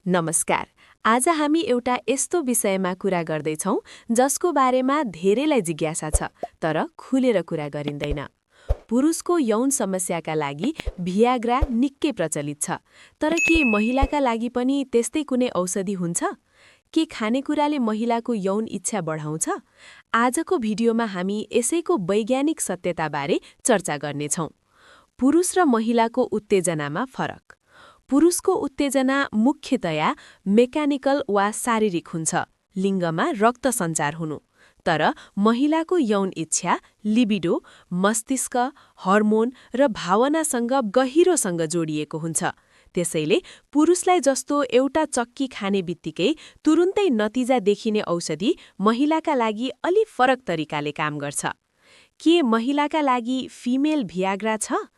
नमस्कार। आज हामी एउटा यस्तो विषयमा कुरा गर्दैछौँ जसको बारेमा धेरैलाई जिज्ञासा छ, तर खुलेर कुरा गरिँदैन। पुरुषको यौन समस्याका लागि भियाग्रा निकै प्रचलित छ, तर के महिलाका लागि पनि त्यस्तै कुनै औषधि हुन्छ? के खानेकुराले महिलाको यौन इच्छा बढाउँछ? आजको भिडियोमा हामी यसैको वैज्ञानिक सत्यताबारे चर्चा गर्नेछौँ। पुरुष र महिलाको उत्तेजनामा फरक। पुरुषको उत्तेजना मुख्यतया मेकानिकल वा शारीरिक हुन्छ, लिङ्गमा रक्त सञ्चार हुनु। तर महिलाको यौन इच्छा लिबिडो, मस्तिष्क, हर्मोन र भावनासँग गहिरोसँग जोडिएको हुन्छ। त्यसैले पुरुषलाई जस्तो एउटा चक्की खाने बित्तिकै तुरुन्तै नतिजा देखिने औषधि महिलाका लागि अलि फरक तरिकाले काम गर्छ। के महिलाका लागि फिमेल भियाग्रा छ?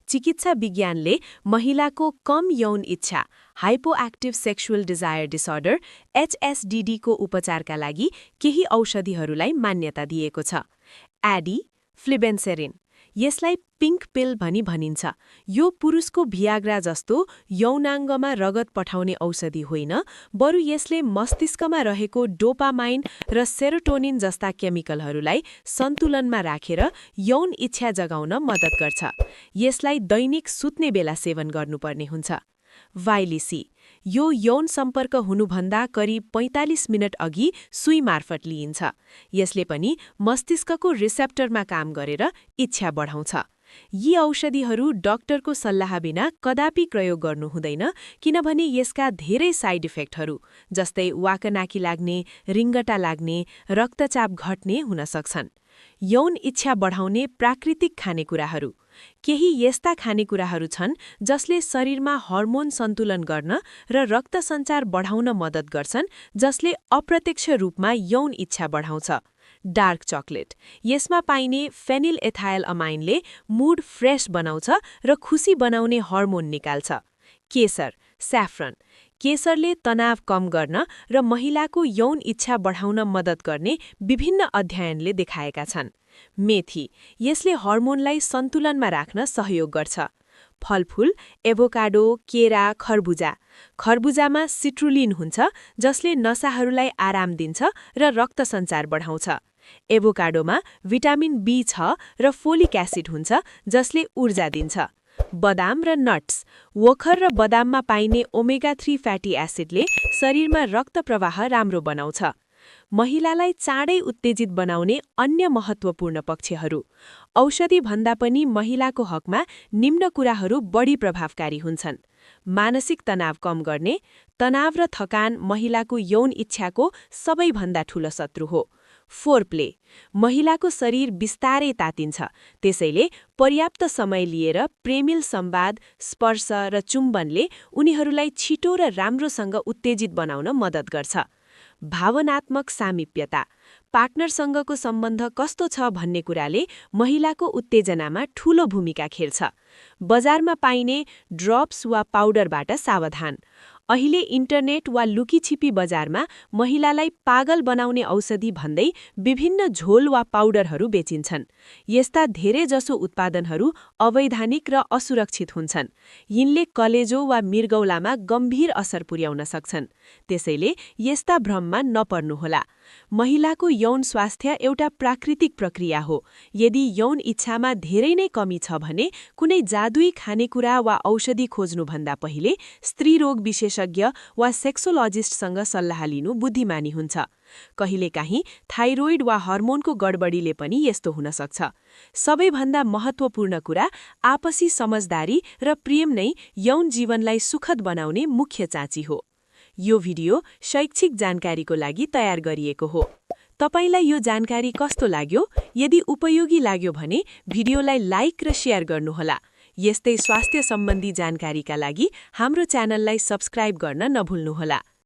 चिकित्सा विज्ञानले महिलाको कम यौन इच्छा हाइपोएक्टिभ सेक्सुअल डिजायर डिसअर्डर HSDD को उपचारका लागि केही औषधिहरूलाई मान्यता दिएको छ। एडी फ्लिबेन्सेरिन, यसलाई पिङ्क पिल भनी भनिन्छ। यो पुरुषको भियाग्रा जस्तो यौनाङ्गमा रगत पठाउने औषधि होइन, बरु यसले मस्तिष्कमा रहेको डोपामाइन र सेरोटोनिन जस्ता केमिकलहरूलाई सन्तुलनमा राखेर यौन इच्छा जगाउन मद्दत गर्छ। यसलाई दैनिक सुत्ने बेला सेवन गर्नुपर्ने हुन्छ। वाइलिसी, यो यौन सम्पर्क हुनुभन्दा करिब 45 मिनट अघि सुई मार्फत लिइन्छ। यसले पनि मस्तिष्कको रिसेप्टरमा काम गरेर इच्छा बढाउँछ। यी औषधिहरू डाक्टरको सल्लाह बिना कदापि प्रयोग गर्नु हुँदैन, किनभने यसका धेरै साइड इफेक्टहरू जस्तै वाकनाकी लाग्ने, रिङ्गटा लाग्ने, रक्तचाप घट्ने हुन सक्छन्। यौन इच्छा बढाउने प्राकृतिक खानेकुराहरू। केही यस्ता खानेकुराहरू छन् जसले शरीरमा हर्मोन सन्तुलन गर्न र रक्त सञ्चार बढाउन मद्दत गर्छन्, जसले अप्रत्यक्ष रूपमा यौन इच्छा बढाउँछ। डार्क चकलेट, यसमा पाइने फेनिल एथाइल अमाइनले मुड फ्रेश बनाउँछ र खुसी बनाउने हर्मोन निकाल्छ। केसर, स्याफ्रन, केसरले तनाव कम गर्न र महिलाको यौन इच्छा बढाउन मद्दत गर्ने विभिन्न अध्ययनले देखाएका छन्। मेथी, यसले हर्मोनलाई सन्तुलनमा राख्न सहयोग गर्छ। फलफुल, एभोकाडो, केरा, खरबुजा। खरबुजामा सिट्रुलिन हुन्छ, जसले नसाहरूलाई आराम दिन्छ र रक्त सञ्चार बढाउँछ। एभोकाडोमा भिटामिन B छ र फोलिक एसिड हुन्छ, जसले ऊर्जा दिन्छ। बदाम र नट्स, ओखर र बदाममा पाइने ओमेगा-3 फ्याटी एसिडले शरीरमा रक्त प्रवाह राम्रो बनाउँछ। महिलालाई चाँडै उत्तेजित बनाउने अन्य महत्त्वपूर्ण पक्षहरू। औषधिभन्दा पनि महिलाको हकमा निम्न कुराहरू बढी प्रभावकारी हुन्छन्। मानसिक तनाव कम गर्ने। तनाव र थकान महिलाको यौन इच्छाको सबैभन्दा ठूलो शत्रु हो। फोरप्ले, महिलाको शरीर बिस्तारै तातिन्छ, त्यसैले पर्याप्त समय लिएर प्रेमिल संवाद, स्पर्श र चुम्बनले उनीहरूलाई छिटो र राम्रोसँग उत्तेजित बनाउन मद्दत गर्छ। भावनात्मक सामिप्यता, पार्टनरसँगको सम्बन्ध कस्तो छ भन्ने कुराले महिलाको उत्तेजनामा ठूलो भूमिका खेल्छ। बजारमा पाइने ड्रप्स वा पाउडरबाट सावधान। अहिले इन्टरनेट वा लुकीछिपी बजारमा महिलालाई पागल बनाउने औषधि भन्दै विभिन्न झोल वा पाउडरहरू बेचिन्छन्। यस्ता धेरैजसो उत्पादनहरू अवैधानिक र असुरक्षित हुन्छन्। यिनले कलेजो वा मृगौलामा गम्भीर असर पुर्याउन सक्छन्। त्यसैले यस्ता भ्रममा नपर्नुहोला। महिलाको यौन स्वास्थ्य एउटा प्राकृतिक प्रक्रिया हो। यदि यौन इच्छामा धेरै नै कमी छ भने कुनै जादुई खानेकुरा वा औषधि खोज्नुभन्दा पहिले स्त्रीरोग विशेषज्ञ वा सेक्सोलजिस्टसँग सल्लाह लिनु बुद्धिमानी हुन्छ। कहिलेकाहीँ थाइरोइड वा हर्मोनको गडबडीले पनि यस्तो हुन सक्छ। सबैभन्दा महत्त्वपूर्ण कुरा आपसी समझदारी र प्रेम नै यौन जीवनलाई सुखद बनाउने मुख्य चाँची हो। यो भिडियो शैक्षिक जानकारीको लागि तयार गरिएको हो। तपाईलाई यो जानकारी कस्तो लाग्यो? यदि उपयोगी लाग्यो भने भिडियोलाई लाइक र शेयर गर्नुहोला। यस्तै स्वास्थ्य सम्बन्धी जानकारीका लागि हाम्रो च्यानललाई सब्स्क्राइब गर्न नभुल्नुहोला।